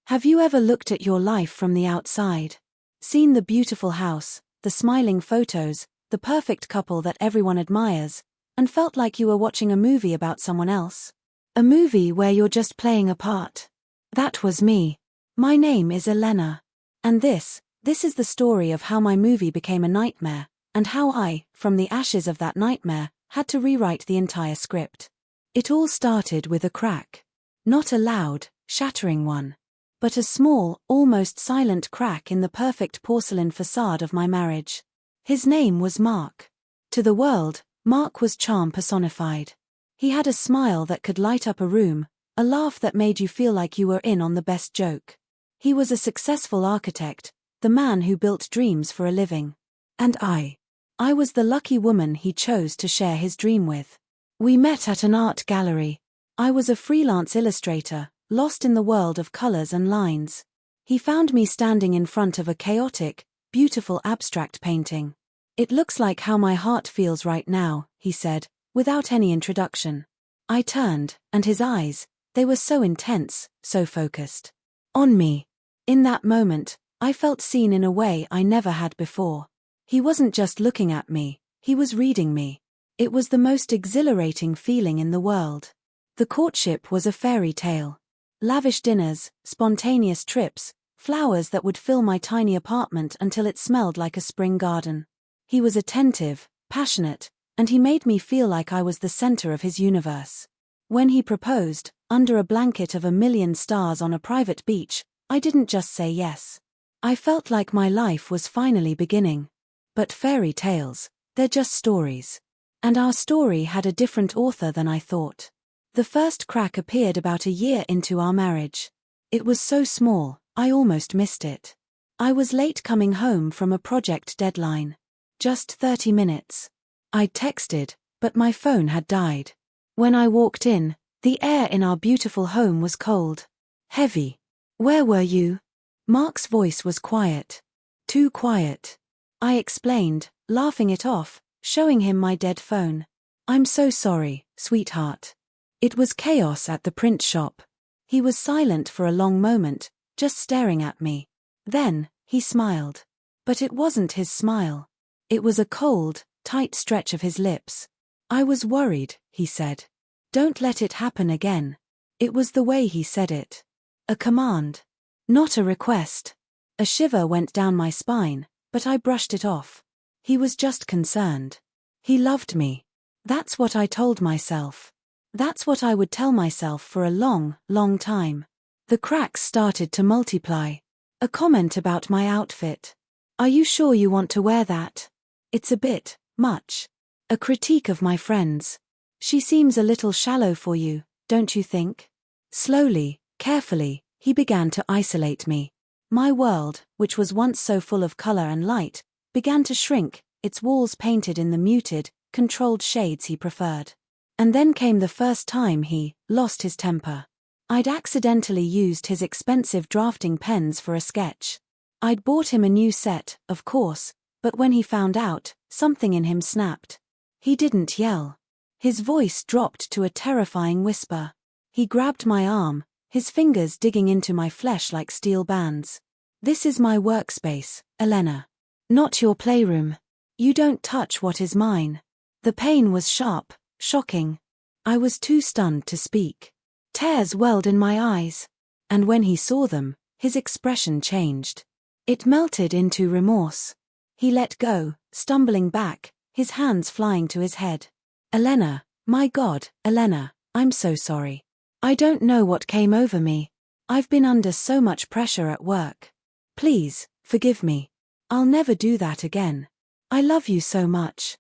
Have you ever looked at your life from the outside? Seen the beautiful house, the smiling photos, the perfect couple that everyone admires, and felt like you were watching a movie about someone else? A movie where you're just playing a part. That was me. My name is Elena. And this is the story of how my movie became a nightmare, and how I, from the ashes of that nightmare, had to rewrite the entire script. It all started with a crack. Not a loud, shattering one, but a small, almost silent crack in the perfect porcelain facade of my marriage. His name was Mark. To the world, Mark was charm personified. He had a smile that could light up a room, a laugh that made you feel like you were in on the best joke. He was a successful architect, the man who built dreams for a living. And I was the lucky woman he chose to share his dream with. We met at an art gallery. I was a freelance illustrator, lost in the world of colors and lines. He found me standing in front of a chaotic, beautiful abstract painting. "It looks like how my heart feels right now," he said, without any introduction. I turned, and his eyes, they were so intense, so focused on me. In that moment, I felt seen in a way I never had before. He wasn't just looking at me, he was reading me. It was the most exhilarating feeling in the world. The courtship was a fairy tale. Lavish dinners, spontaneous trips, flowers that would fill my tiny apartment until it smelled like a spring garden. He was attentive, passionate, and he made me feel like I was the center of his universe. When he proposed, under a blanket of 1,000,000 stars on a private beach, I didn't just say yes. I felt like my life was finally beginning. But fairy tales, they're just stories. And our story had a different author than I thought. The first crack appeared about a year into our marriage. It was so small, I almost missed it. I was late coming home from a project deadline. Just 30 minutes. I'd texted, but my phone had died. When I walked in, the air in our beautiful home was cold. Heavy. "Where were you?" Mark's voice was quiet. Too quiet. I explained, laughing it off, showing him my dead phone. "I'm so sorry, sweetheart. It was chaos at the print shop." He was silent for a long moment, just staring at me. Then, he smiled. But it wasn't his smile. It was a cold, tight stretch of his lips. "I was worried," he said. "Don't let it happen again." It was the way he said it. A command. Not a request. A shiver went down my spine, but I brushed it off. He was just concerned. He loved me. That's what I told myself. That's what I would tell myself for a long, long time. The cracks started to multiply. A comment about my outfit. "Are you sure you want to wear that? It's a bit much." A critique of my friends. "She seems a little shallow for you, don't you think?" Slowly, carefully, he began to isolate me. My world, which was once so full of color and light, began to shrink, its walls painted in the muted, controlled shades he preferred. And then came the first time he lost his temper. I'd accidentally used his expensive drafting pens for a sketch. I'd bought him a new set, of course, but when he found out, something in him snapped. He didn't yell. His voice dropped to a terrifying whisper. He grabbed my arm, his fingers digging into my flesh like steel bands. "This is my workspace, Elena. Not your playroom. You don't touch what is mine." The pain was sharp, shocking. I was too stunned to speak. Tears welled in my eyes. And when he saw them, his expression changed. It melted into remorse. He let go, stumbling back, his hands flying to his head. "Elena, my God, Elena, I'm so sorry. I don't know what came over me. I've been under so much pressure at work. Please, forgive me. I'll never do that again. I love you so much."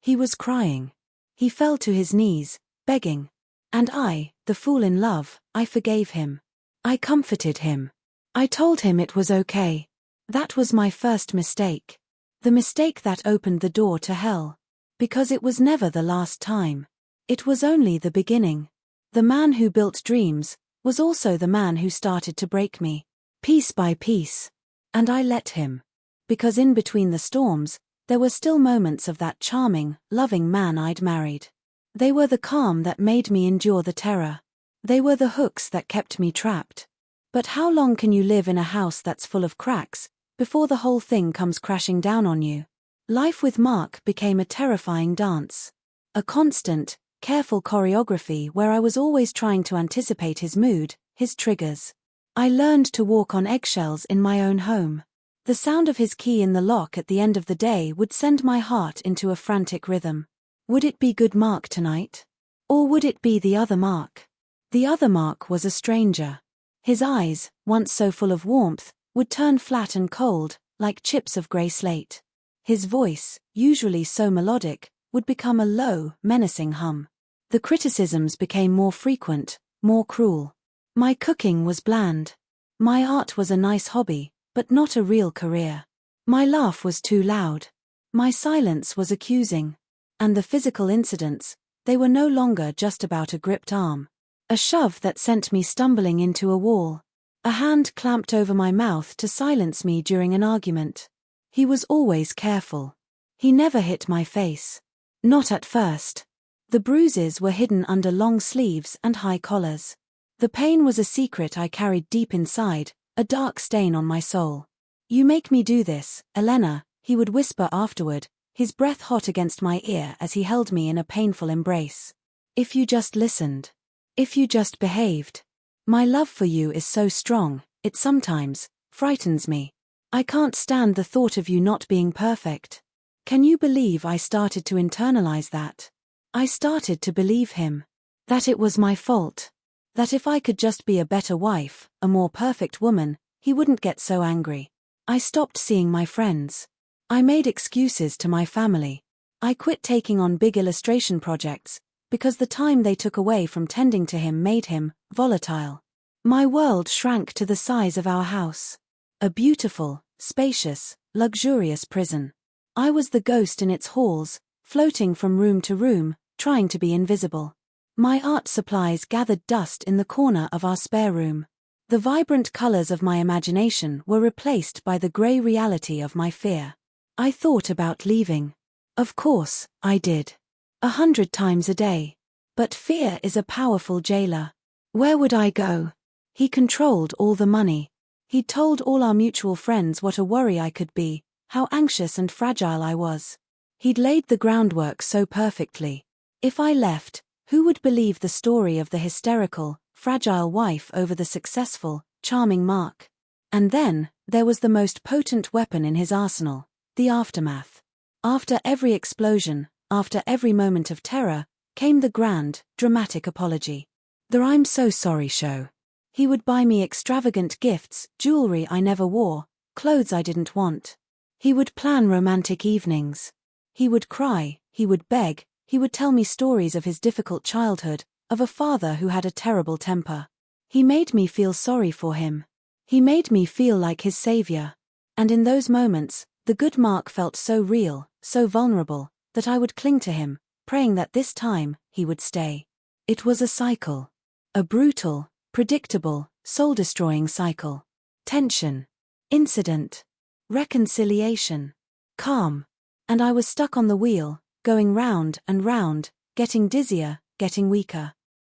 He was crying. He fell to his knees, begging. And I, the fool in love, I forgave him. I comforted him. I told him it was okay. That was my first mistake. The mistake that opened the door to hell. Because it was never the last time. It was only the beginning. The man who built dreams was also the man who started to break me, piece by piece. And I let him. Because in between the storms, there were still moments of that charming, loving man I'd married. They were the calm that made me endure the terror. They were the hooks that kept me trapped. But how long can you live in a house that's full of cracks, before the whole thing comes crashing down on you? Life with Mark became a terrifying dance. A constant, careful choreography where I was always trying to anticipate his mood, his triggers. I learned to walk on eggshells in my own home. The sound of his key in the lock at the end of the day would send my heart into a frantic rhythm. Would it be good Mark tonight? Or would it be the other Mark? The other Mark was a stranger. His eyes, once so full of warmth, would turn flat and cold, like chips of grey slate. His voice, usually so melodic, would become a low, menacing hum. The criticisms became more frequent, more cruel. My cooking was bland. My art was a nice hobby, but not a real career. My laugh was too loud. My silence was accusing. And the physical incidents, they were no longer just about a gripped arm. A shove that sent me stumbling into a wall. A hand clamped over my mouth to silence me during an argument. He was always careful. He never hit my face. Not at first. The bruises were hidden under long sleeves and high collars. The pain was a secret I carried deep inside, a dark stain on my soul. "You make me do this, Elena," he would whisper afterward, his breath hot against my ear as he held me in a painful embrace. "If you just listened. If you just behaved. My love for you is so strong, it sometimes frightens me. I can't stand the thought of you not being perfect." Can you believe I started to internalize that? I started to believe him. That it was my fault. That if I could just be a better wife, a more perfect woman, he wouldn't get so angry. I stopped seeing my friends. I made excuses to my family. I quit taking on big illustration projects, because the time they took away from tending to him made him volatile. My world shrank to the size of our house. A beautiful, spacious, luxurious prison. I was the ghost in its halls, floating from room to room, trying to be invisible. My art supplies gathered dust in the corner of our spare room. The vibrant colors of my imagination were replaced by the gray reality of my fear. I thought about leaving. Of course, I did. 100 times a day. But fear is a powerful jailer. Where would I go? He controlled all the money. He'd told all our mutual friends what a worry I could be, how anxious and fragile I was. He'd laid the groundwork so perfectly. If I left, who would believe the story of the hysterical, fragile wife over the successful, charming Mark? And then, there was the most potent weapon in his arsenal, the aftermath. After every explosion, after every moment of terror, came the grand, dramatic apology. The "I'm so sorry" show. He would buy me extravagant gifts, jewelry I never wore, clothes I didn't want. He would plan romantic evenings. He would cry, he would beg, he would tell me stories of his difficult childhood, of a father who had a terrible temper. He made me feel sorry for him. He made me feel like his savior. And in those moments, the good Mark felt so real, so vulnerable, that I would cling to him, praying that this time, he would stay. It was a cycle. A brutal, predictable, soul-destroying cycle. Tension. Incident. Reconciliation. Calm. And I was stuck on the wheel, going round and round, getting dizzier, getting weaker.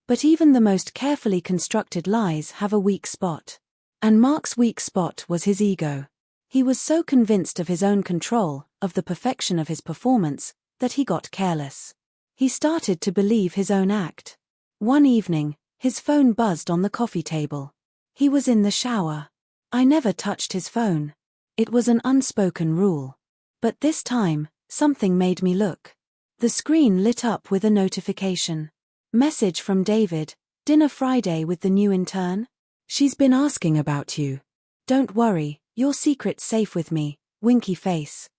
But even the most carefully constructed lies have a weak spot. And Mark's weak spot was his ego. He was so convinced of his own control, of the perfection of his performance, that he got careless. He started to believe his own act. One evening, his phone buzzed on the coffee table. He was in the shower. I never touched his phone. It was an unspoken rule. But this time, something made me look. The screen lit up with a notification. Message from David, "Dinner Friday with the new intern? She's been asking about you. Don't worry, your secret's safe with me," winky face.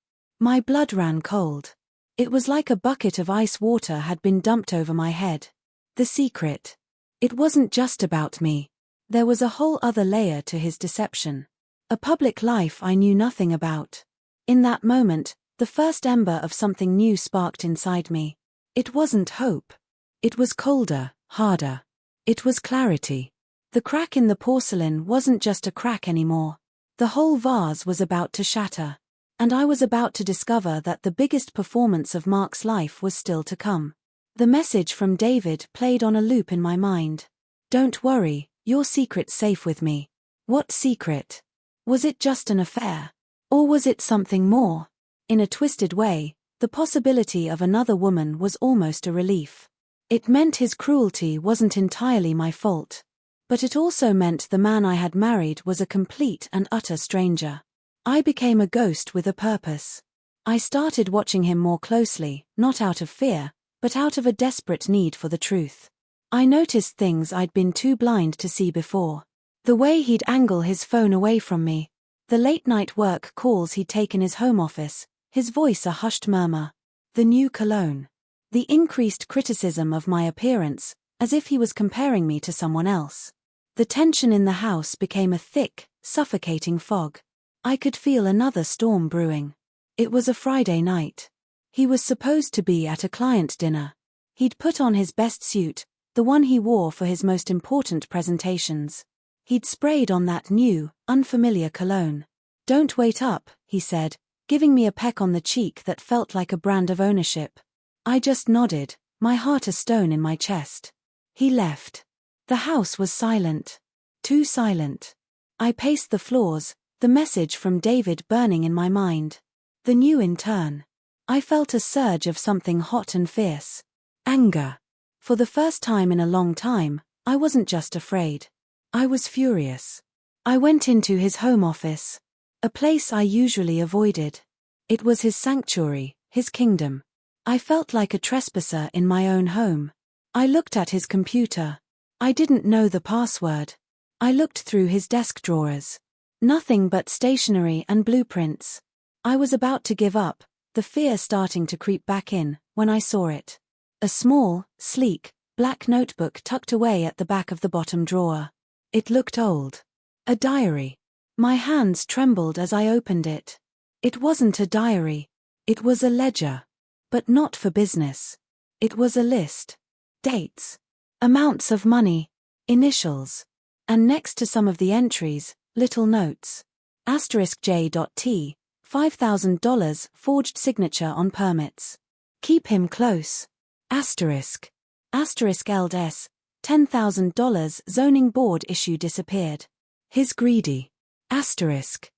My blood ran cold. It was like a bucket of ice water had been dumped over my head. The secret. It wasn't just about me. There was a whole other layer to his deception. A public life I knew nothing about. In that moment, the first ember of something new sparked inside me. It wasn't hope. It was colder, harder. It was clarity. The crack in the porcelain wasn't just a crack anymore. The whole vase was about to shatter. And I was about to discover that the biggest performance of Mark's life was still to come. The message from David played on a loop in my mind. "Don't worry, your secret's safe with me. What secret? Was it just an affair? Or was it something more? In a twisted way, the possibility of another woman was almost a relief. It meant his cruelty wasn't entirely my fault. But it also meant the man I had married was a complete and utter stranger. I became a ghost with a purpose. I started watching him more closely, not out of fear, but out of a desperate need for the truth. I noticed things I'd been too blind to see before. The way he'd angle his phone away from me. The late-night work calls he'd take in his home office, his voice a hushed murmur. The new cologne. The increased criticism of my appearance, as if he was comparing me to someone else. The tension in the house became a thick, suffocating fog. I could feel another storm brewing. It was a Friday night. He was supposed to be at a client dinner. He'd put on his best suit, the one he wore for his most important presentations. He'd sprayed on that new, unfamiliar cologne. "Don't wait up," he said, giving me a peck on the cheek that felt like a brand of ownership. I just nodded, my heart a stone in my chest. He left. The house was silent. Too silent. I paced the floors, the message from David burning in my mind. The new in turn. I felt a surge of something hot and fierce. Anger. For the first time in a long time, I wasn't just afraid. I was furious. I went into his home office. A place I usually avoided. It was his sanctuary, his kingdom. I felt like a trespasser in my own home. I looked at his computer. I didn't know the password. I looked through his desk drawers. Nothing but stationery and blueprints. I was about to give up, the fear starting to creep back in, when I saw it. A small, sleek, black notebook tucked away at the back of the bottom drawer. It looked old. A diary. My hands trembled as I opened it. It wasn't a diary. It was a ledger. But not for business. It was a list. Dates. Amounts of money. Initials. And next to some of the entries, little notes. *J.T. $5,000 forged signature on permits. Keep him close. Asterisk. LDS. $10,000 zoning board issue disappeared. His greedy. Asterisk.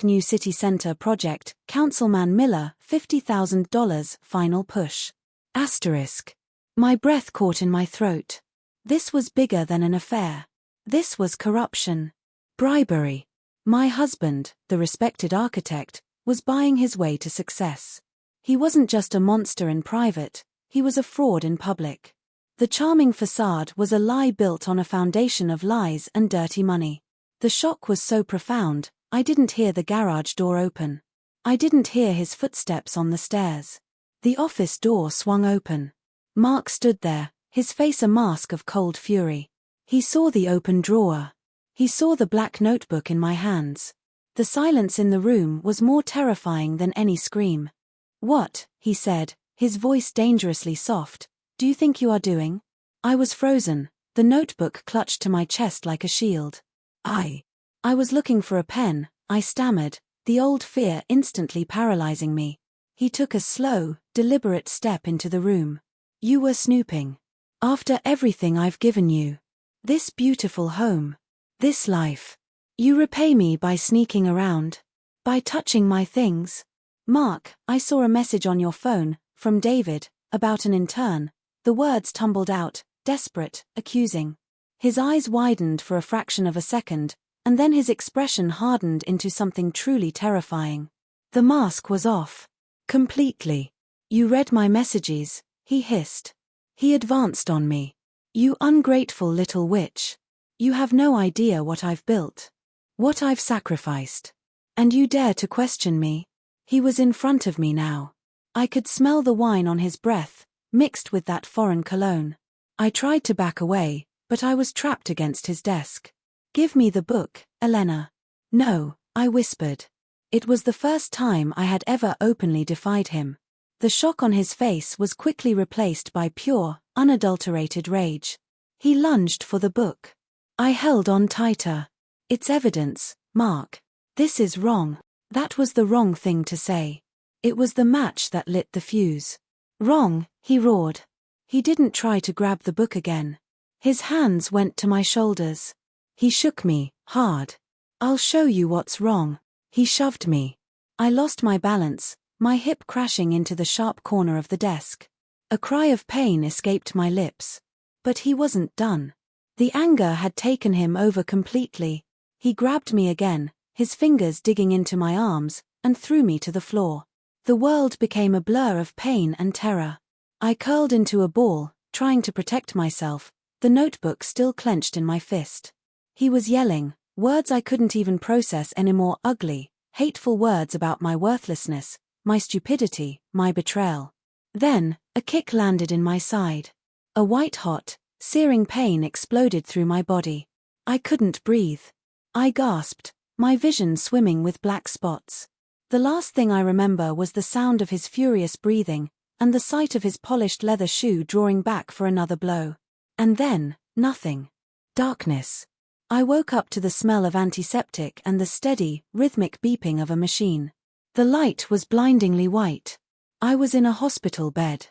New city center project, Councilman Miller, $50,000 final push. Asterisk. My breath caught in my throat. This was bigger than an affair. This was corruption. Bribery. My husband, the respected architect, was buying his way to success. He wasn't just a monster in private, he was a fraud in public. The charming facade was a lie built on a foundation of lies and dirty money. The shock was so profound, I didn't hear the garage door open. I didn't hear his footsteps on the stairs. The office door swung open. Mark stood there, his face a mask of cold fury. He saw the open drawer. He saw the black notebook in my hands. The silence in the room was more terrifying than any scream. "What," he said, his voice dangerously soft, "do you think you are doing?" I was frozen, the notebook clutched to my chest like a shield. I was looking for a pen, I stammered, the old fear instantly paralyzing me. He took a slow, deliberate step into the room. "You were snooping. After everything I've given you. This beautiful home. This life. You repay me by sneaking around. By touching my things. Mark, I saw a message on your phone, from David, about an intern." The words tumbled out, desperate, accusing. His eyes widened for a fraction of a second, and then his expression hardened into something truly terrifying. The mask was off. Completely. "You read my messages," he hissed. He advanced on me. "You ungrateful little witch. You have no idea what I've built. What I've sacrificed. And you dare to question me?" He was in front of me now. I could smell the wine on his breath, mixed with that foreign cologne. I tried to back away, but I was trapped against his desk. "Give me the book, Elena." "No," I whispered. It was the first time I had ever openly defied him. The shock on his face was quickly replaced by pure, unadulterated rage. He lunged for the book. I held on tighter. "It's evidence, Mark. This is wrong." That was the wrong thing to say. It was the match that lit the fuse. "Wrong," he roared. He didn't try to grab the book again. His hands went to my shoulders. He shook me, hard. "I'll show you what's wrong." He shoved me. I lost my balance, my hip crashing into the sharp corner of the desk. A cry of pain escaped my lips. But he wasn't done. The anger had taken him over completely. He grabbed me again, his fingers digging into my arms, and threw me to the floor. The world became a blur of pain and terror. I curled into a ball, trying to protect myself, the notebook still clenched in my fist. He was yelling, words I couldn't even process anymore, ugly, hateful words about my worthlessness, my stupidity, my betrayal. Then, a kick landed in my side. A white-hot, searing pain exploded through my body. I couldn't breathe. I gasped, my vision swimming with black spots. The last thing I remember was the sound of his furious breathing, and the sight of his polished leather shoe drawing back for another blow. And then, nothing. Darkness. I woke up to the smell of antiseptic and the steady, rhythmic beeping of a machine. The light was blindingly white. I was in a hospital bed.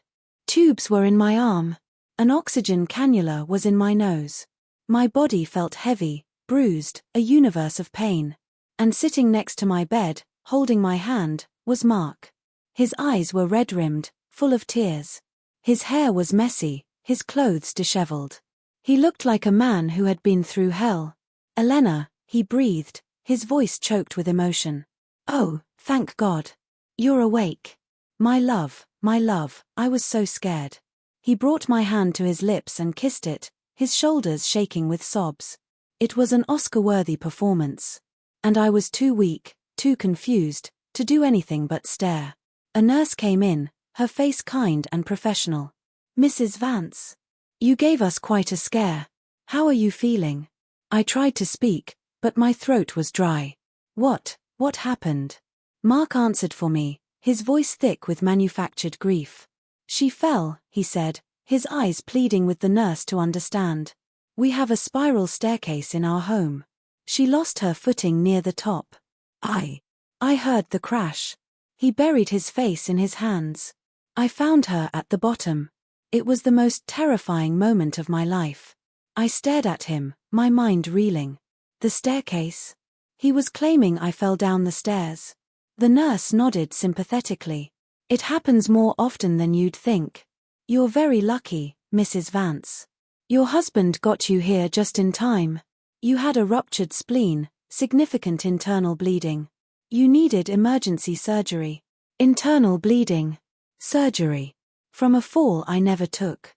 Tubes were in my arm. An oxygen cannula was in my nose. My body felt heavy, bruised, a universe of pain. And sitting next to my bed, holding my hand, was Mark. His eyes were red-rimmed, full of tears. His hair was messy, his clothes disheveled. He looked like a man who had been through hell. "Elena," he breathed, his voice choked with emotion. "Oh, thank God. You're awake. My love, I was so scared." He brought my hand to his lips and kissed it, his shoulders shaking with sobs. It was an Oscar-worthy performance. And I was too weak, too confused, to do anything but stare. A nurse came in, her face kind and professional. "Mrs. Vance. You gave us quite a scare. How are you feeling?" I tried to speak, but my throat was dry. What happened?" Mark answered for me, his voice thick with manufactured grief. "She fell," he said, his eyes pleading with the nurse to understand. "We have a spiral staircase in our home. She lost her footing near the top. I heard the crash." He buried his face in his hands. "I found her at the bottom. It was the most terrifying moment of my life." I stared at him, my mind reeling. The staircase? He was claiming I fell down the stairs. The nurse nodded sympathetically. "It happens more often than you'd think. You're very lucky, Mrs. Vance. Your husband got you here just in time. You had a ruptured spleen, significant internal bleeding. You needed emergency surgery." Internal bleeding. Surgery. From a fall I never took.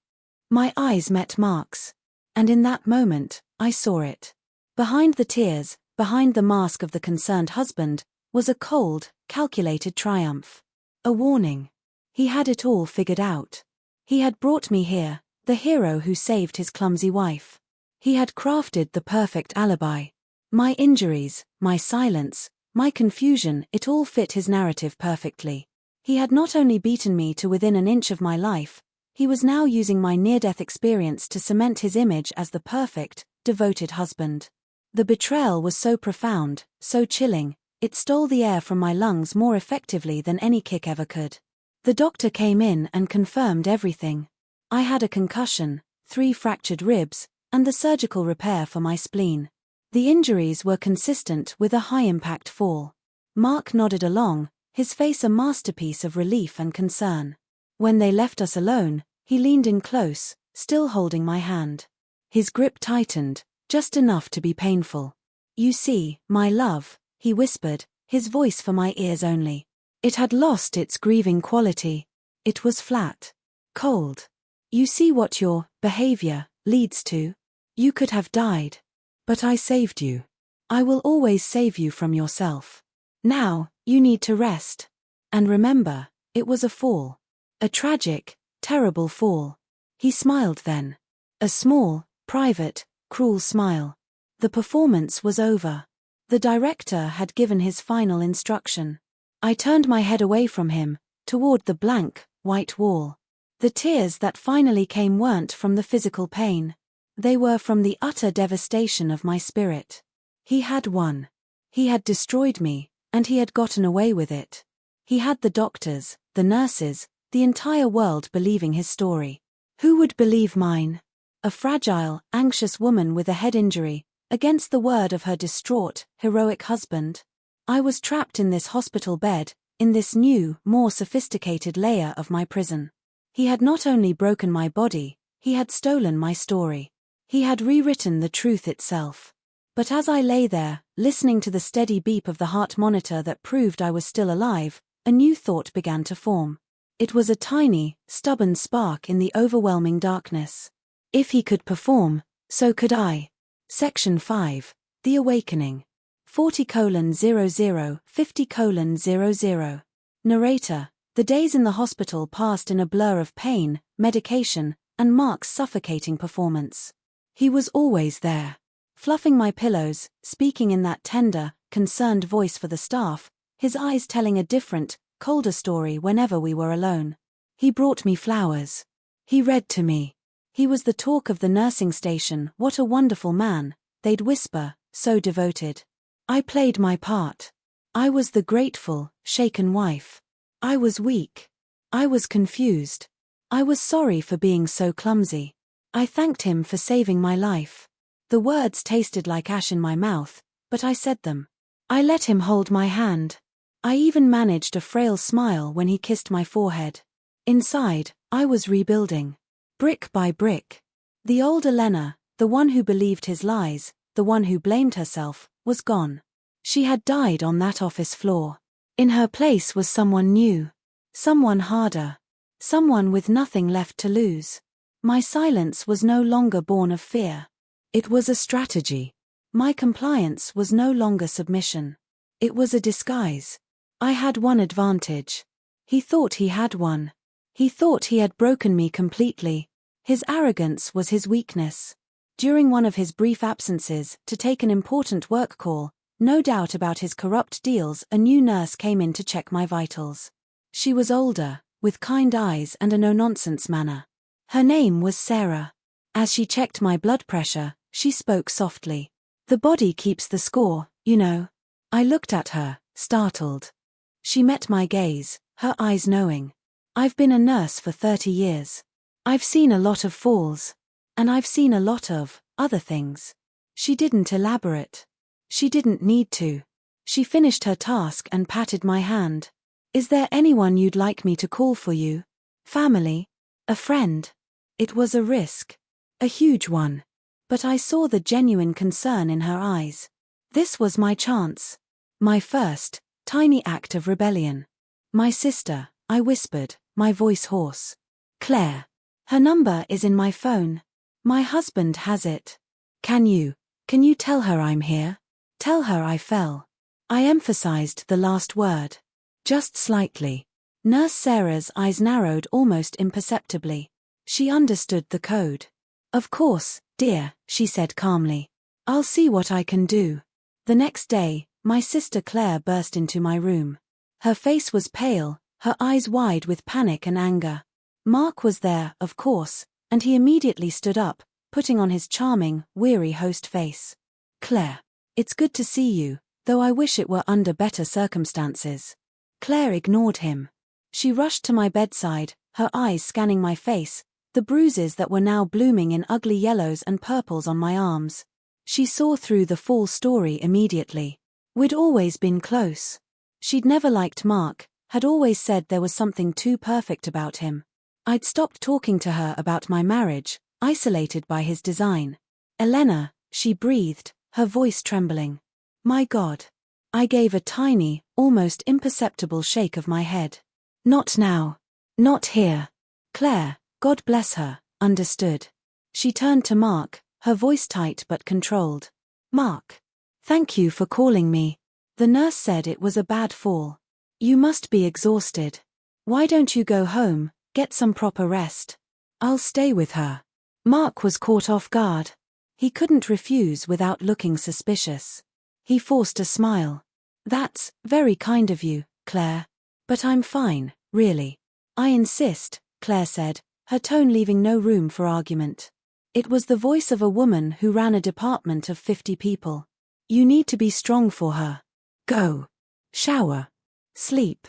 My eyes met Mark's. And in that moment, I saw it. Behind the tears, behind the mask of the concerned husband, was a cold, calculated triumph. A warning. He had it all figured out. He had brought me here, the hero who saved his clumsy wife. He had crafted the perfect alibi. My injuries, my silence, my confusion, it all fit his narrative perfectly. He had not only beaten me to within an inch of my life, he was now using my near-death experience to cement his image as the perfect, devoted husband. The betrayal was so profound, so chilling, it stole the air from my lungs more effectively than any kick ever could. The doctor came in and confirmed everything. I had a concussion, 3 fractured ribs, and the surgical repair for my spleen. The injuries were consistent with a high-impact fall. Mark nodded along, his face a masterpiece of relief and concern. When they left us alone, he leaned in close, still holding my hand. His grip tightened, just enough to be painful. "You see, my love," he whispered, his voice for my ears only. It had lost its grieving quality. It was flat. Cold. "You see what your behavior leads to? You could have died. But I saved you. I will always save you from yourself. Now, you need to rest. And remember, it was a fall. A tragic, terrible fall." He smiled then. A small, private, cruel smile. The performance was over. The director had given his final instruction. I turned my head away from him, toward the blank, white wall. The tears that finally came weren't from the physical pain. They were from the utter devastation of my spirit. He had won. He had destroyed me, and he had gotten away with it. He had the doctors, the nurses, the entire world believing his story. Who would believe mine? A fragile, anxious woman with a head injury, against the word of her distraught, heroic husband. I was trapped in this hospital bed, in this new, more sophisticated layer of my prison. He had not only broken my body, he had stolen my story. He had rewritten the truth itself. But as I lay there, listening to the steady beep of the heart monitor that proved I was still alive, a new thought began to form. It was a tiny, stubborn spark in the overwhelming darkness. If he could perform, so could I. Section 5. The Awakening. 40:00, 50:00. Narrator. The days in the hospital passed in a blur of pain, medication, and Mark's suffocating performance. He was always there. Fluffing my pillows, speaking in that tender, concerned voice for the staff, his eyes telling a different, colder story whenever we were alone. He brought me flowers. He read to me. He was the talk of the nursing station. What a wonderful man, they'd whisper, so devoted. I played my part. I was the grateful, shaken wife. I was weak. I was confused. I was sorry for being so clumsy. I thanked him for saving my life. The words tasted like ash in my mouth, but I said them. I let him hold my hand. I even managed a frail smile when he kissed my forehead. Inside, I was rebuilding. Brick by brick. The old Elena, the one who believed his lies, the one who blamed herself, was gone. She had died on that office floor. In her place was someone new. Someone harder. Someone with nothing left to lose. My silence was no longer born of fear. It was a strategy. My compliance was no longer submission. It was a disguise. I had one advantage. He thought he had one. He thought he had broken me completely. His arrogance was his weakness. During one of his brief absences to take an important work call, no doubt about his corrupt deals, a new nurse came in to check my vitals. She was older, with kind eyes and a no-nonsense manner. Her name was Sarah. As she checked my blood pressure, she spoke softly. The body keeps the score, you know. I looked at her, startled. She met my gaze, her eyes knowing. I've been a nurse for 30 years. I've seen a lot of falls. And I've seen a lot of other things. She didn't elaborate. She didn't need to. She finished her task and patted my hand. Is there anyone you'd like me to call for you? Family? A friend? It was a risk. A huge one. But I saw the genuine concern in her eyes. This was my chance. My first, tiny act of rebellion. My sister, I whispered, my voice hoarse. Claire. Her number is in my phone. My husband has it. Can you tell her I'm here? Tell her I fell. I emphasized the last word. Just slightly. Nurse Sarah's eyes narrowed almost imperceptibly. She understood the code. Of course, dear, she said calmly. I'll see what I can do. The next day, my sister Claire burst into my room. Her face was pale, her eyes wide with panic and anger. Mark was there, of course, and he immediately stood up, putting on his charming, weary host face. Claire. It's good to see you, though I wish it were under better circumstances. Claire ignored him. She rushed to my bedside, her eyes scanning my face, the bruises that were now blooming in ugly yellows and purples on my arms. She saw through the full story immediately. We'd always been close. She'd never liked Mark, had always said there was something too perfect about him. I'd stopped talking to her about my marriage, isolated by his design. Elena, she breathed, her voice trembling. My God. I gave a tiny, almost imperceptible shake of my head. Not now. Not here. Claire, God bless her, understood. She turned to Mark, her voice tight but controlled. Mark. Thank you for calling me. The nurse said it was a bad fall. You must be exhausted. Why don't you go home, get some proper rest? I'll stay with her. Mark was caught off guard. He couldn't refuse without looking suspicious. He forced a smile. That's very kind of you, Claire. But I'm fine, really. I insist, Claire said, her tone leaving no room for argument. It was the voice of a woman who ran a department of 50 people. You need to be strong for her. Go. Shower. Sleep.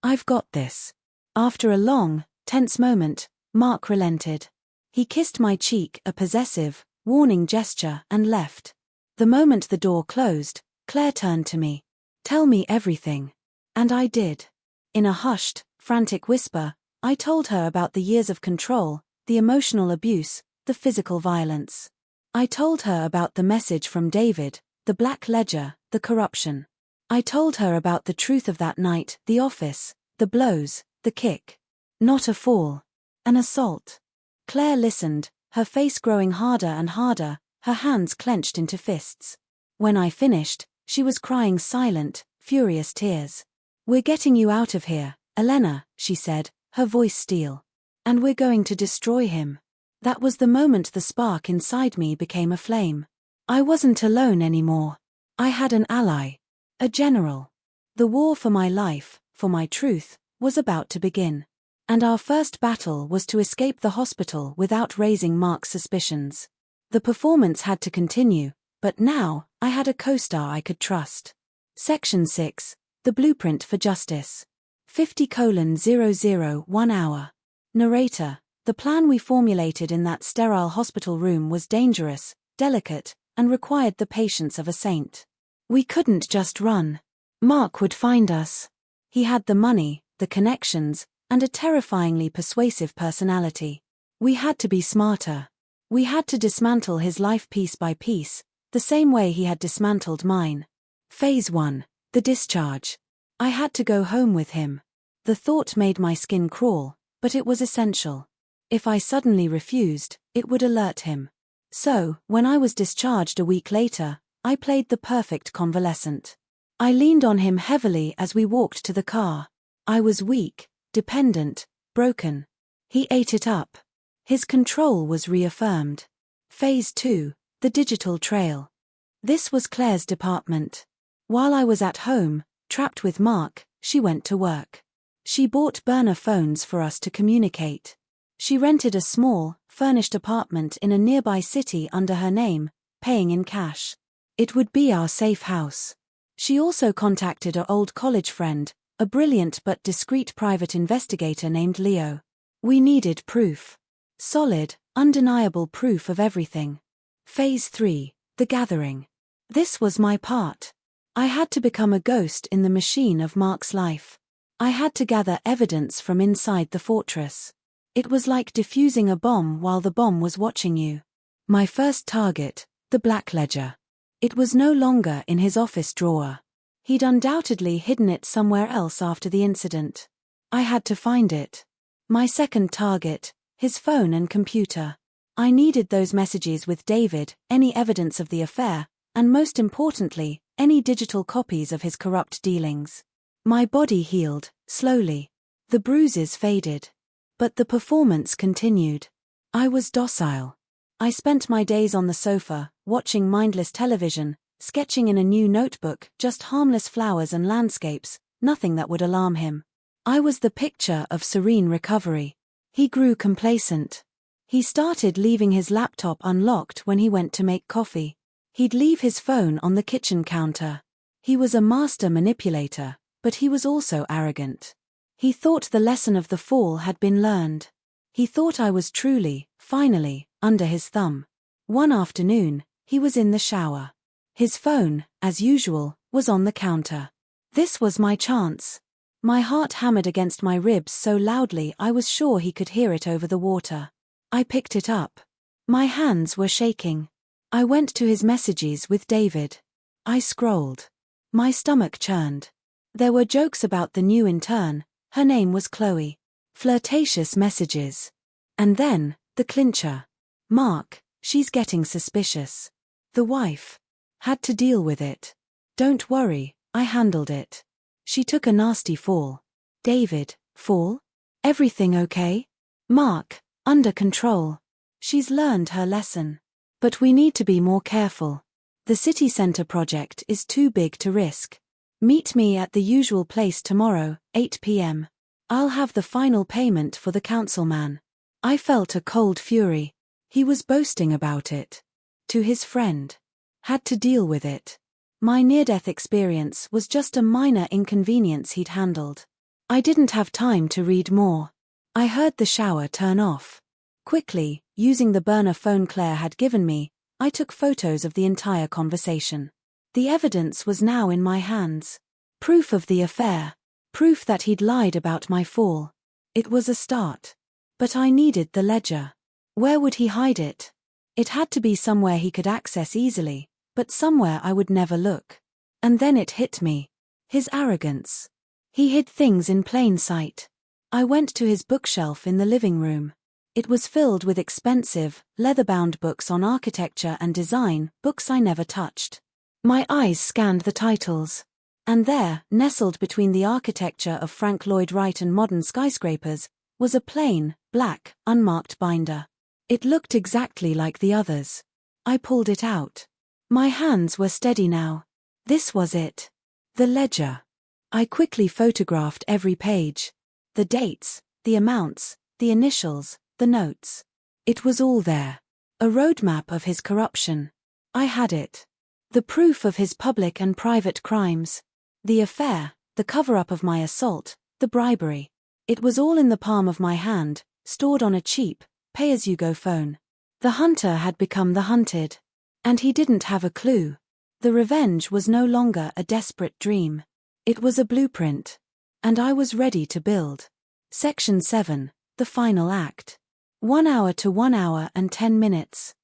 I've got this. After a long, tense moment, Mark relented. He kissed my cheek, a possessive, warning gesture, and left. The moment the door closed, Claire turned to me. "Tell me everything." And I did. In a hushed, frantic whisper, I told her about the years of control, the emotional abuse, the physical violence. I told her about the message from David, the black ledger, the corruption. I told her about the truth of that night, the office, the blows, the kick. Not a fall. An assault. Claire listened, her face growing harder and harder, her hands clenched into fists. When I finished, she was crying silent, furious tears. "We're getting you out of here, Elena," she said, her voice steel. "And we're going to destroy him." That was the moment the spark inside me became a flame. I wasn't alone anymore. I had an ally. A general. The war for my life, for my truth, was about to begin. And our first battle was to escape the hospital without raising Mark's suspicions. The performance had to continue, but now, I had a co-star I could trust. Section 6. The Blueprint for Justice. 50:001 hour. Narrator. The plan we formulated in that sterile hospital room was dangerous, delicate, and required the patience of a saint. We couldn't just run. Mark would find us. He had the money, the connections, and a terrifyingly persuasive personality. We had to be smarter. We had to dismantle his life piece by piece, the same way he had dismantled mine. Phase 1. The discharge. I had to go home with him. The thought made my skin crawl, but it was essential. If I suddenly refused, it would alert him. So, when I was discharged a week later, I played the perfect convalescent. I leaned on him heavily as we walked to the car. I was weak, dependent, broken. He ate it up. His control was reaffirmed. Phase 2. The digital trail. This was Claire's department. While I was at home, trapped with Mark, she went to work. She bought burner phones for us to communicate. She rented a small, furnished apartment in a nearby city under her name, paying in cash. It would be our safe house. She also contacted her old college friend, a brilliant but discreet private investigator named Leo. We needed proof. Solid, undeniable proof of everything. Phase 3. The gathering. This was my part. I had to become a ghost in the machine of Mark's life. I had to gather evidence from inside the fortress. It was like defusing a bomb while the bomb was watching you. My first target, the black ledger. It was no longer in his office drawer. He'd undoubtedly hidden it somewhere else after the incident. I had to find it. My second target, his phone and computer. I needed those messages with David, any evidence of the affair, and most importantly, any digital copies of his corrupt dealings. My body healed, slowly. The bruises faded. But the performance continued. I was docile. I spent my days on the sofa, watching mindless television, sketching in a new notebook, just harmless flowers and landscapes, nothing that would alarm him. I was the picture of serene recovery. He grew complacent. He started leaving his laptop unlocked when he went to make coffee. He'd leave his phone on the kitchen counter. He was a master manipulator, but he was also arrogant. He thought the lesson of the fall had been learned. He thought I was truly, finally, under his thumb. One afternoon, he was in the shower. His phone, as usual, was on the counter. This was my chance. My heart hammered against my ribs so loudly I was sure he could hear it over the water. I picked it up. My hands were shaking. I went to his messages with David. I scrolled. My stomach churned. There were jokes about the new intern. Her name was Chloe. Flirtatious messages. And then, the clincher. Mark, she's getting suspicious. The wife. Had to deal with it. Don't worry, I handled it. She took a nasty fall. David, fall? Everything okay? Mark, under control. She's learned her lesson. But we need to be more careful. The city center project is too big to risk. Meet me at the usual place tomorrow, 8 p.m. I'll have the final payment for the councilman. I felt a cold fury. He was boasting about it. To his friend. Had to deal with it. My near-death experience was just a minor inconvenience he'd handled. I didn't have time to read more. I heard the shower turn off. Quickly, using the burner phone Claire had given me, I took photos of the entire conversation. The evidence was now in my hands. Proof of the affair. Proof that he'd lied about my fall. It was a start. But I needed the ledger. Where would he hide it? It had to be somewhere he could access easily, but somewhere I would never look. And then it hit me. His arrogance. He hid things in plain sight. I went to his bookshelf in the living room. It was filled with expensive, leather-bound books on architecture and design, books I never touched. My eyes scanned the titles. And there, nestled between the architecture of Frank Lloyd Wright and modern skyscrapers, was a plain, black, unmarked binder. It looked exactly like the others. I pulled it out. My hands were steady now. This was it. The ledger. I quickly photographed every page. The dates, the amounts, the initials, the notes. It was all there. A roadmap of his corruption. I had it. The proof of his public and private crimes. The affair, the cover-up of my assault, the bribery. It was all in the palm of my hand, stored on a cheap, pay-as-you-go phone. The hunter had become the hunted. And he didn't have a clue. The revenge was no longer a desperate dream. It was a blueprint. And I was ready to build. Section 7, the final act. 1 hour to 1 hour and 10 minutes.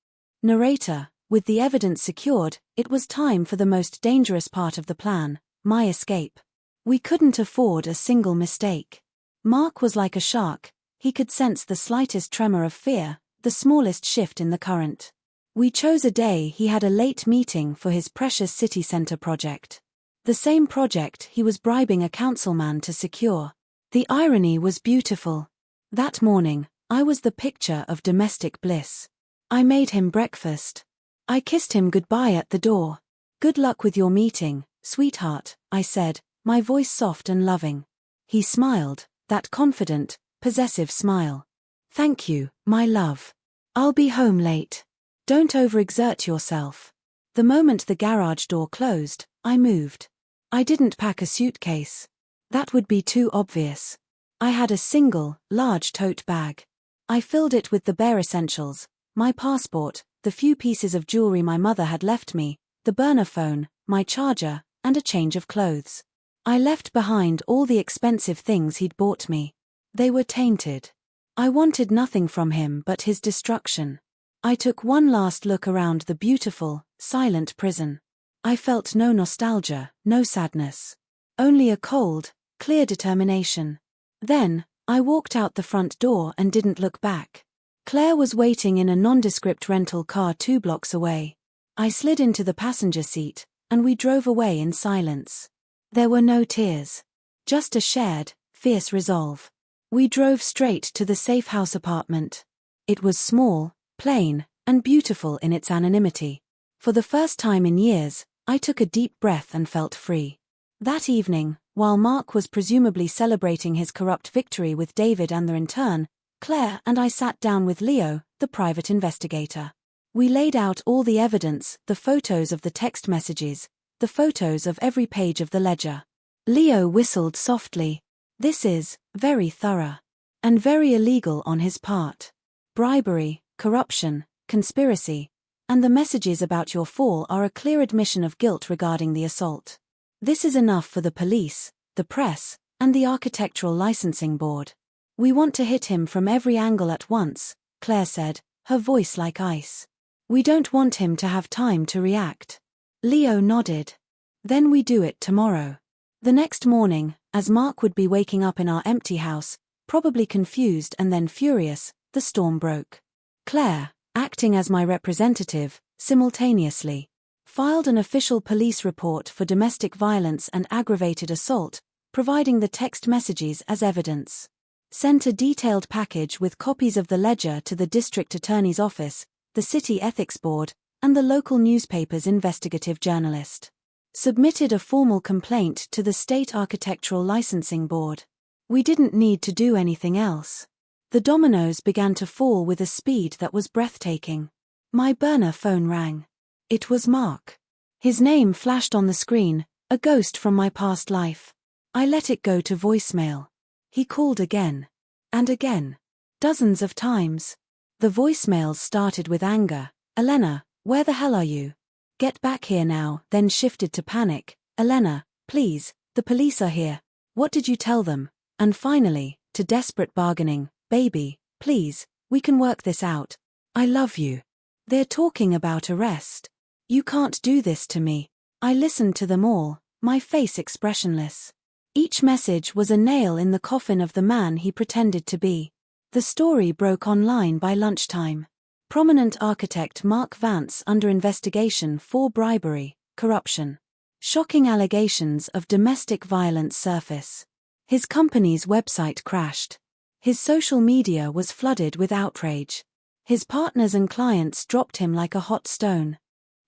Narrator, with the evidence secured, it was time for the most dangerous part of the plan, my escape. We couldn't afford a single mistake. Mark was like a shark. He could sense the slightest tremor of fear, the smallest shift in the current. We chose a day he had a late meeting for his precious city center project. The same project he was bribing a councilman to secure. The irony was beautiful. That morning, I was the picture of domestic bliss. I made him breakfast. I kissed him goodbye at the door. "Good luck with your meeting, sweetheart," I said, my voice soft and loving. He smiled, that confident, possessive smile. "Thank you, my love. I'll be home late. Don't overexert yourself." The moment the garage door closed, I moved. I didn't pack a suitcase. That would be too obvious. I had a single, large tote bag. I filled it with the bare essentials, my passport, the few pieces of jewelry my mother had left me, the burner phone, my charger, and a change of clothes. I left behind all the expensive things he'd bought me. They were tainted. I wanted nothing from him but his destruction. I took one last look around the beautiful, silent prison. I felt no nostalgia, no sadness. Only a cold, clear determination. Then, I walked out the front door and didn't look back. Claire was waiting in a nondescript rental car 2 blocks away. I slid into the passenger seat, and we drove away in silence. There were no tears. Just a shared, fierce resolve. We drove straight to the safe house apartment. It was small, plain, and beautiful in its anonymity. For the first time in years, I took a deep breath and felt free. That evening, while Mark was presumably celebrating his corrupt victory with David and the intern, Claire and I sat down with Leo, the private investigator. We laid out all the evidence, the photos of the text messages, the photos of every page of the ledger. Leo whistled softly. "This is very thorough. And very illegal on his part. Bribery, corruption, conspiracy, and the messages about your fall are a clear admission of guilt regarding the assault. This is enough for the police, the press, and the Architectural Licensing Board. We want to hit him from every angle at once," Claire said, her voice like ice. "We don't want him to have time to react." Leo nodded. "Then we do it tomorrow." The next morning, as Mark would be waking up in our empty house, probably confused and then furious, the storm broke. Claire, acting as my representative, simultaneously, filed an official police report for domestic violence and aggravated assault, providing the text messages as evidence. Sent a detailed package with copies of the ledger to the district attorney's office, the city ethics board, and the local newspaper's investigative journalist. Submitted a formal complaint to the State Architectural Licensing Board. We didn't need to do anything else. The dominoes began to fall with a speed that was breathtaking. My burner phone rang. It was Mark. His name flashed on the screen, a ghost from my past life. I let it go to voicemail. He called again. And again. Dozens of times. The voicemails started with anger. "Elena, Where the hell are you? Get back here now, then shifted to panic. Elena, please, the police are here. What did you tell them? And finally, to desperate bargaining. Baby, please, we can work this out. I love you. They're talking about arrest. You can't do this to me. I listened to them all, my face expressionless. Each message was a nail in the coffin of the man he pretended to be. The story broke online by lunchtime. Prominent architect Mark Vance under investigation for bribery, corruption. Shocking allegations of domestic violence surface. His company's website crashed. His social media was flooded with outrage. His partners and clients dropped him like a hot stone.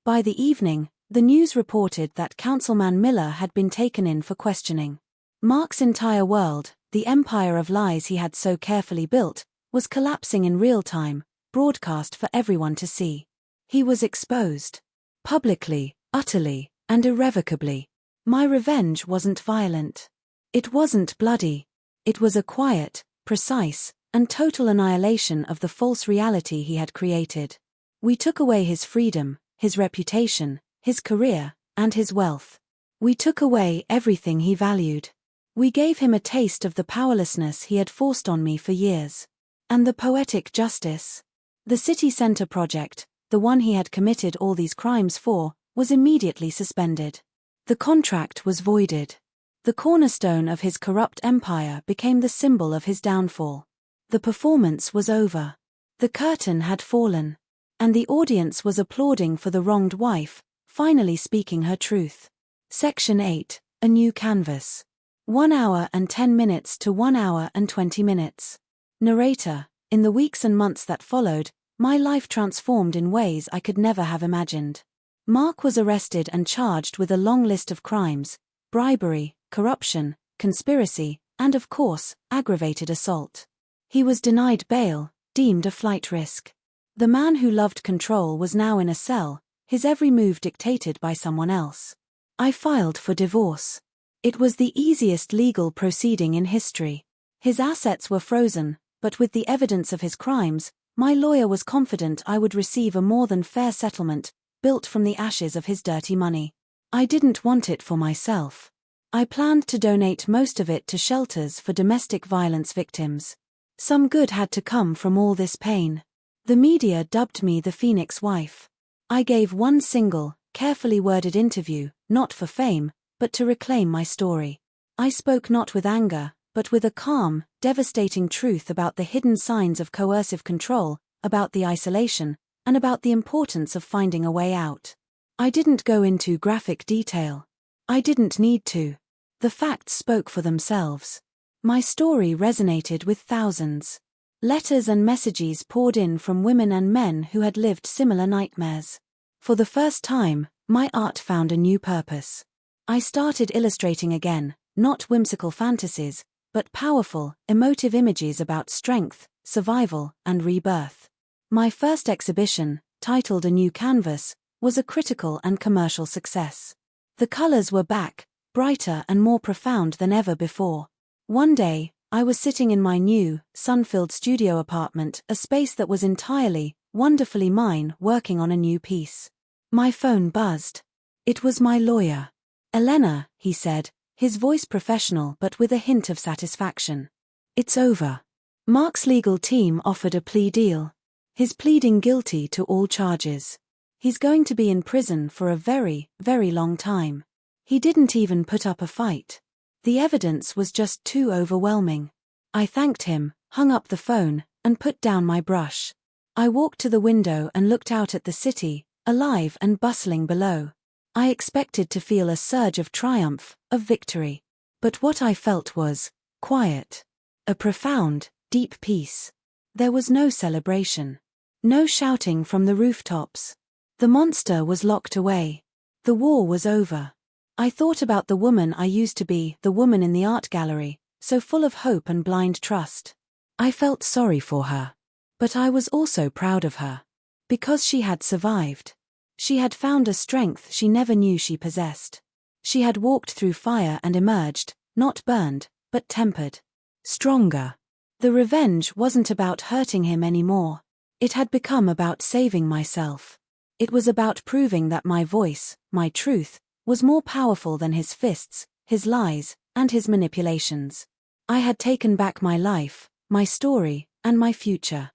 By the evening, the news reported that Councilman Miller had been taken in for questioning. Mark's entire world, the empire of lies he had so carefully built, was collapsing in real time, broadcast for everyone to see. He was exposed. Publicly, utterly, and irrevocably. My revenge wasn't violent. It wasn't bloody. It was a quiet, precise, and total annihilation of the false reality he had created. We took away his freedom, his reputation, his career, and his wealth. We took away everything he valued. We gave him a taste of the powerlessness he had forced on me for years. And the poetic justice. The city center project, the one he had committed all these crimes for, was immediately suspended. The contract was voided. The cornerstone of his corrupt empire became the symbol of his downfall. The performance was over. The curtain had fallen. And the audience was applauding for the wronged wife, finally speaking her truth. Section 8, A New Canvas. 1 hour and 10 minutes to 1 hour and 20 minutes. Narrator, in the weeks and months that followed, my life transformed in ways I could never have imagined. Mark was arrested and charged with a long list of crimes: bribery, corruption, conspiracy, and of course, aggravated assault. He was denied bail, deemed a flight risk. The man who loved control was now in a cell, his every move dictated by someone else. I filed for divorce. It was the easiest legal proceeding in history. His assets were frozen, but with the evidence of his crimes, my lawyer was confident I would receive a more than fair settlement, built from the ashes of his dirty money. I didn't want it for myself. I planned to donate most of it to shelters for domestic violence victims. Some good had to come from all this pain. The media dubbed me the Phoenix wife. I gave one single, carefully worded interview, not for fame, but to reclaim my story. I spoke not with anger, but with a calm, devastating truth about the hidden signs of coercive control, about the isolation, and about the importance of finding a way out. I didn't go into graphic detail. I didn't need to. The facts spoke for themselves. My story resonated with thousands. Letters and messages poured in from women and men who had lived similar nightmares. For the first time, my art found a new purpose. I started illustrating again, not whimsical fantasies, but powerful, emotive images about strength, survival, and rebirth. My first exhibition, titled A New Canvas, was a critical and commercial success. The colors were back, brighter and more profound than ever before. One day, I was sitting in my new, sun-filled studio apartment, a space that was entirely, wonderfully mine, working on a new piece. My phone buzzed. It was my lawyer. "Elena," he said, his voice professional but with a hint of satisfaction. "It's over." Mark's legal team offered a plea deal. He's pleading guilty to all charges. He's going to be in prison for a very, very long time. He didn't even put up a fight. The evidence was just too overwhelming. I thanked him, hung up the phone, and put down my brush. I walked to the window and looked out at the city, alive and bustling below. I expected to feel a surge of triumph, of victory. But what I felt was quiet. A profound, deep peace. There was no celebration. No shouting from the rooftops. The monster was locked away. The war was over. I thought about the woman I used to be, the woman in the art gallery, so full of hope and blind trust. I felt sorry for her. But I was also proud of her. Because she had survived. She had found a strength she never knew she possessed. She had walked through fire and emerged, not burned, but tempered. Stronger. The revenge wasn't about hurting him anymore. It had become about saving myself. It was about proving that my voice, my truth, was more powerful than his fists, his lies, and his manipulations. I had taken back my life, my story, and my future.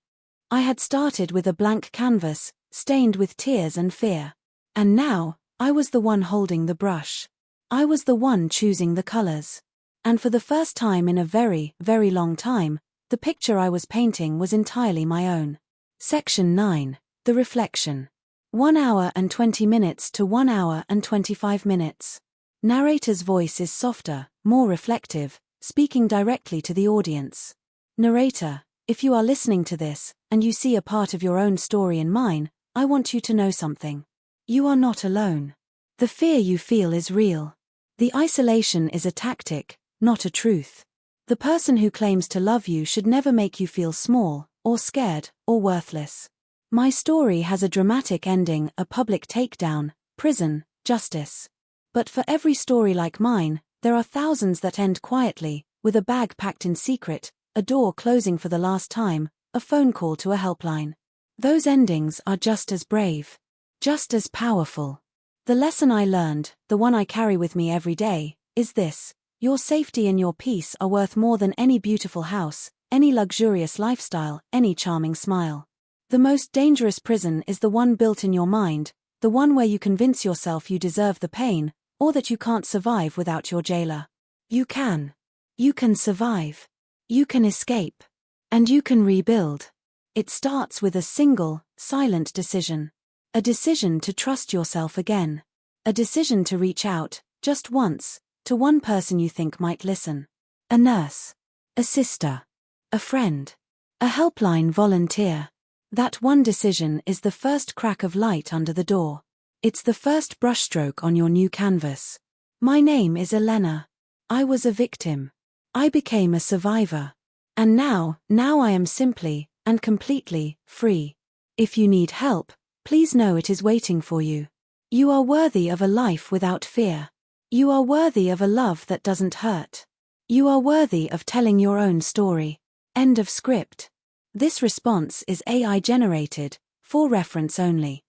I had started with a blank canvas, stained with tears and fear. And now, I was the one holding the brush. I was the one choosing the colors. And for the first time in a very, very long time, the picture I was painting was entirely my own. Section 9. The Reflection. 1 hour and 20 minutes to 1 hour and 25 minutes. Narrator's voice is softer, more reflective, speaking directly to the audience. Narrator, if you are listening to this, and you see a part of your own story in mine, I want you to know something. You are not alone. The fear you feel is real. The isolation is a tactic, not a truth. The person who claims to love you should never make you feel small, or scared, or worthless. My story has a dramatic ending, a public takedown, prison, justice. But for every story like mine, there are thousands that end quietly, with a bag packed in secret, a door closing for the last time, a phone call to a helpline. Those endings are just as brave, just as powerful. The lesson I learned, the one I carry with me every day, is this: your safety and your peace are worth more than any beautiful house, any luxurious lifestyle, any charming smile. The most dangerous prison is the one built in your mind, the one where you convince yourself you deserve the pain, or that you can't survive without your jailer. You can. You can survive. You can escape. And you can rebuild. It starts with a single, silent decision. A decision to trust yourself again. A decision to reach out, just once, to one person you think might listen. A nurse. A sister. A friend. A helpline volunteer. That one decision is the first crack of light under the door. It's the first brushstroke on your new canvas. My name is Elena. I was a victim. I became a survivor. And now I am simply, and completely, free. If you need help, please know it is waiting for you. You are worthy of a life without fear. You are worthy of a love that doesn't hurt. You are worthy of telling your own story. End of script. This response is AI generated, for reference only.